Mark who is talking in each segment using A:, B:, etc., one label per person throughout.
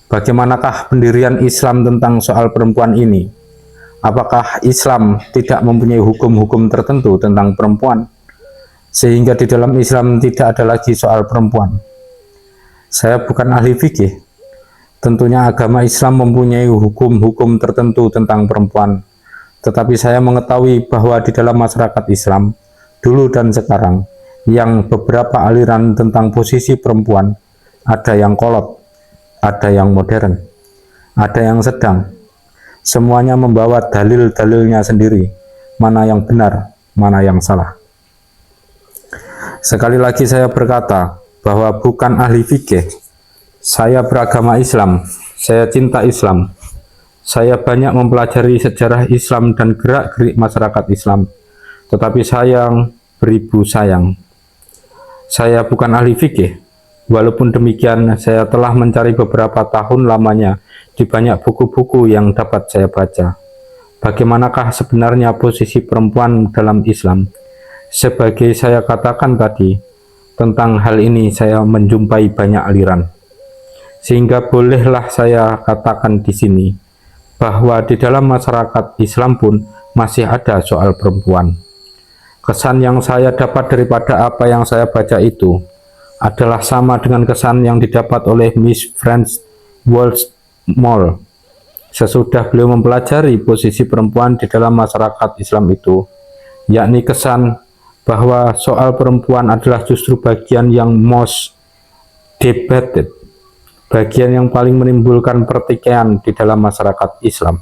A: Bagaimanakah pendirian Islam tentang soal perempuan ini? Apakah Islam tidak mempunyai hukum-hukum tertentu tentang perempuan, sehingga di dalam Islam tidak ada lagi soal perempuan? Saya bukan ahli fikih. Tentunya agama Islam mempunyai hukum-hukum tertentu tentang perempuan, tetapi saya mengetahui bahwa di dalam masyarakat Islam, dulu dan sekarang, yang beberapa aliran tentang posisi perempuan, ada yang kolot, ada yang modern, ada yang sedang. Semuanya membawa dalil-dalilnya sendiri, mana yang benar, mana yang salah. Sekali lagi saya berkata bahwa bukan ahli fikih. Saya beragama Islam, saya cinta Islam. Saya banyak mempelajari sejarah Islam dan gerak-gerik masyarakat Islam. Tetapi sayang, beribu sayang, saya bukan ahli fikih. Walaupun demikian, saya telah mencari beberapa tahun lamanya di banyak buku-buku yang dapat saya baca. Bagaimanakah sebenarnya posisi perempuan dalam Islam? Sebagai saya katakan tadi, tentang hal ini saya menjumpai banyak aliran. Sehingga bolehlah saya katakan di sini, bahwa di dalam masyarakat Islam pun masih ada soal perempuan. Kesan yang saya dapat daripada apa yang saya baca itu adalah sama dengan kesan yang didapat oleh Miss Frances Walsmore sesudah beliau mempelajari posisi perempuan di dalam masyarakat Islam itu, yakni kesan bahwa soal perempuan adalah justru bagian yang most debated, bagian yang paling menimbulkan pertikaian di dalam masyarakat Islam.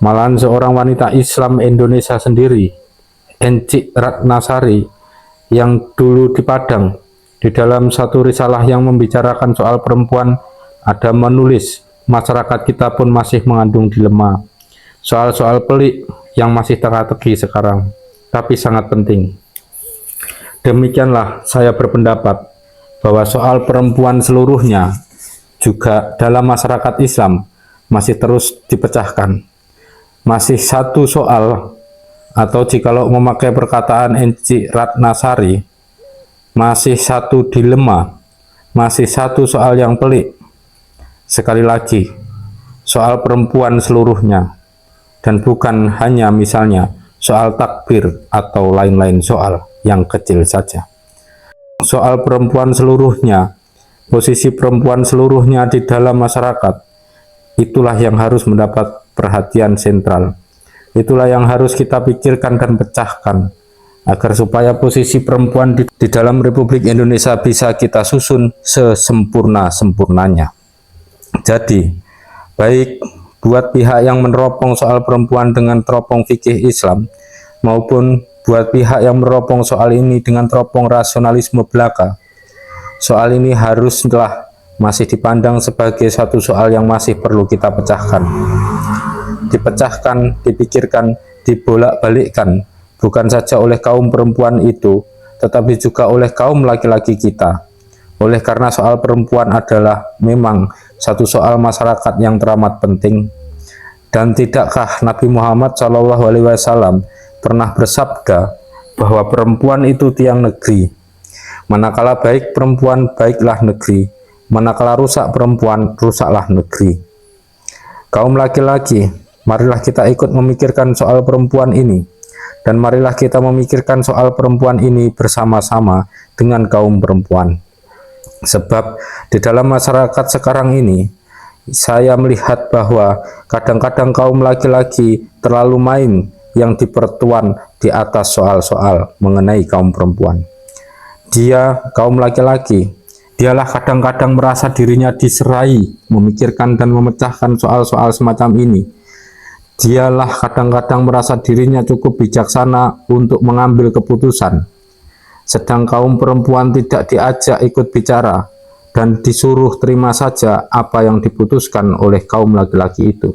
A: Malahan seorang wanita Islam Indonesia sendiri, Encik Ratnasari, yang dulu di Padang, di dalam satu risalah yang membicarakan soal perempuan, ada menulis, masyarakat kita pun masih mengandung dilema. Soal-soal pelik yang masih teka-teki sekarang, tapi sangat penting. Demikianlah saya berpendapat bahwa soal perempuan seluruhnya juga dalam masyarakat Islam masih terus dipecahkan. Masih satu soal, atau jikalau memakai perkataan Encik Ratnasari, masih satu dilema, masih satu soal yang pelik. Sekali lagi, soal perempuan seluruhnya, dan bukan hanya misalnya soal takbir atau lain-lain soal yang kecil saja. Soal perempuan seluruhnya, posisi perempuan seluruhnya di dalam masyarakat, itulah yang harus mendapat perhatian sentral. Itulah yang harus kita pikirkan dan pecahkan, agar supaya posisi perempuan di dalam Republik Indonesia bisa kita susun sesempurna-sempurnanya. Jadi, baik buat pihak yang meneropong soal perempuan dengan teropong fikih Islam, maupun buat pihak yang meneropong soal ini dengan teropong rasionalisme belaka, soal ini haruslah masih dipandang sebagai satu soal yang masih perlu kita pecahkan. Dipecahkan, dipikirkan, dibolak-balikkan, bukan saja oleh kaum perempuan itu, tetapi juga oleh kaum laki-laki kita. Oleh karena soal perempuan adalah memang satu soal masyarakat yang teramat penting. Dan tidakkah Nabi Muhammad SAW pernah bersabda bahwa perempuan itu tiang negeri? Manakala baik perempuan, baiklah negeri. Manakala rusak perempuan, rusaklah negeri. Kaum laki-laki, marilah kita ikut memikirkan soal perempuan ini. Dan marilah kita memikirkan soal perempuan ini bersama-sama dengan kaum perempuan. Sebab di dalam masyarakat sekarang ini, saya melihat bahwa kadang-kadang kaum laki-laki terlalu main yang dipertuan di atas soal-soal mengenai kaum perempuan. Dia, kaum laki-laki, dialah kadang-kadang merasa dirinya diserai memikirkan dan memecahkan soal-soal semacam ini. Dialah kadang-kadang merasa dirinya cukup bijaksana untuk mengambil keputusan, sedang kaum perempuan tidak diajak ikut bicara dan disuruh terima saja apa yang diputuskan oleh kaum laki-laki itu.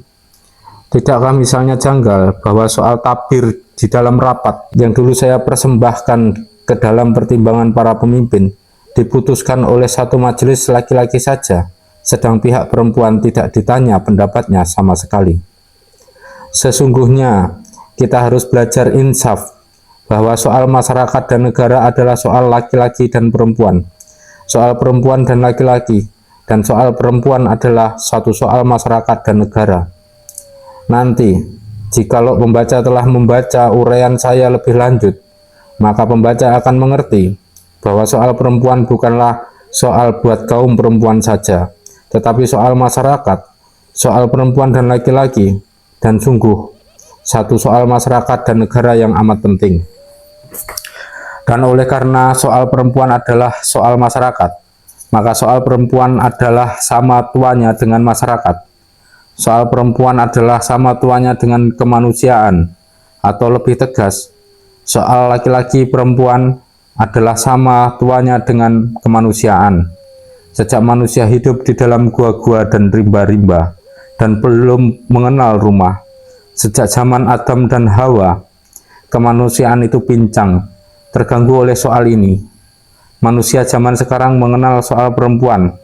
A: Tidakkah misalnya janggal bahwa soal tabir di dalam rapat yang dulu saya persembahkan ke dalam pertimbangan para pemimpin diputuskan oleh satu majelis laki-laki saja, sedang pihak perempuan tidak ditanya pendapatnya sama sekali. Sesungguhnya kita harus belajar insaf bahwa soal masyarakat dan negara adalah soal laki-laki dan perempuan, soal perempuan dan laki-laki, dan soal perempuan adalah suatu soal masyarakat dan negara. Nanti, jikalau pembaca telah membaca uraian saya lebih lanjut, maka pembaca akan mengerti bahwa soal perempuan bukanlah soal buat kaum perempuan saja, tetapi soal masyarakat, soal perempuan dan laki-laki, dan sungguh satu soal masyarakat dan negara yang amat penting. Dan oleh karena soal perempuan adalah soal masyarakat, maka soal perempuan adalah sama tuanya dengan masyarakat. Soal perempuan adalah sama tuanya dengan kemanusiaan, atau lebih tegas, soal laki-laki perempuan adalah sama tuanya dengan kemanusiaan. Sejak manusia hidup di dalam gua-gua dan rimba-rimba, dan belum mengenal rumah, sejak zaman Adam dan Hawa, kemanusiaan itu pincang, terganggu oleh soal ini. Manusia zaman sekarang mengenal soal perempuan,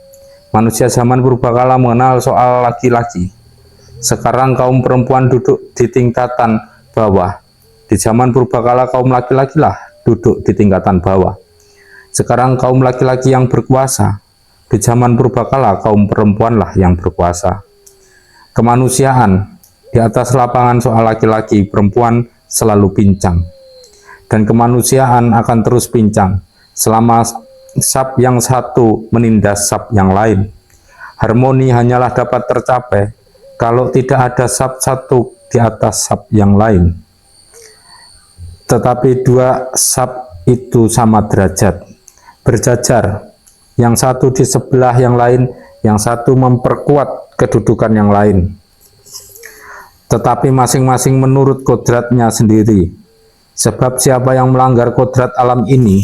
A: manusia zaman purbakala mengenal soal laki-laki. Sekarang kaum perempuan duduk di tingkatan bawah, di zaman purbakala kaum laki-laki lah duduk di tingkatan bawah. Sekarang kaum laki-laki yang berkuasa, di zaman purbakala kaum perempuan lah yang berkuasa. Kemanusiaan di atas lapangan soal laki-laki perempuan selalu pincang, dan kemanusiaan akan terus pincang selama sab yang satu menindas sab yang lain. Harmoni hanyalah dapat tercapai kalau tidak ada sab satu di atas sab yang lain, tetapi dua sab itu sama derajat, berjajar, yang satu di sebelah yang lain, yang satu memperkuat kedudukan yang lain, tetapi masing-masing menurut kodratnya sendiri. Sebab siapa yang melanggar kodrat alam ini,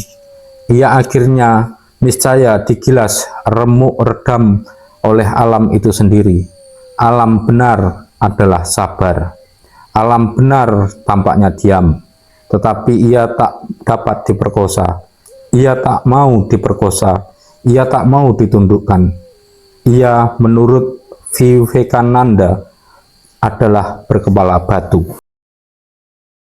A: ia akhirnya niscaya digilas remuk redam oleh alam itu sendiri. Alam benar adalah sabar. Alam benar tampaknya diam, tetapi ia tak dapat diperkosa. Ia tak mau diperkosa. Ia tak mau ditundukkan. Ia menurut Vivekananda adalah berkepala batu.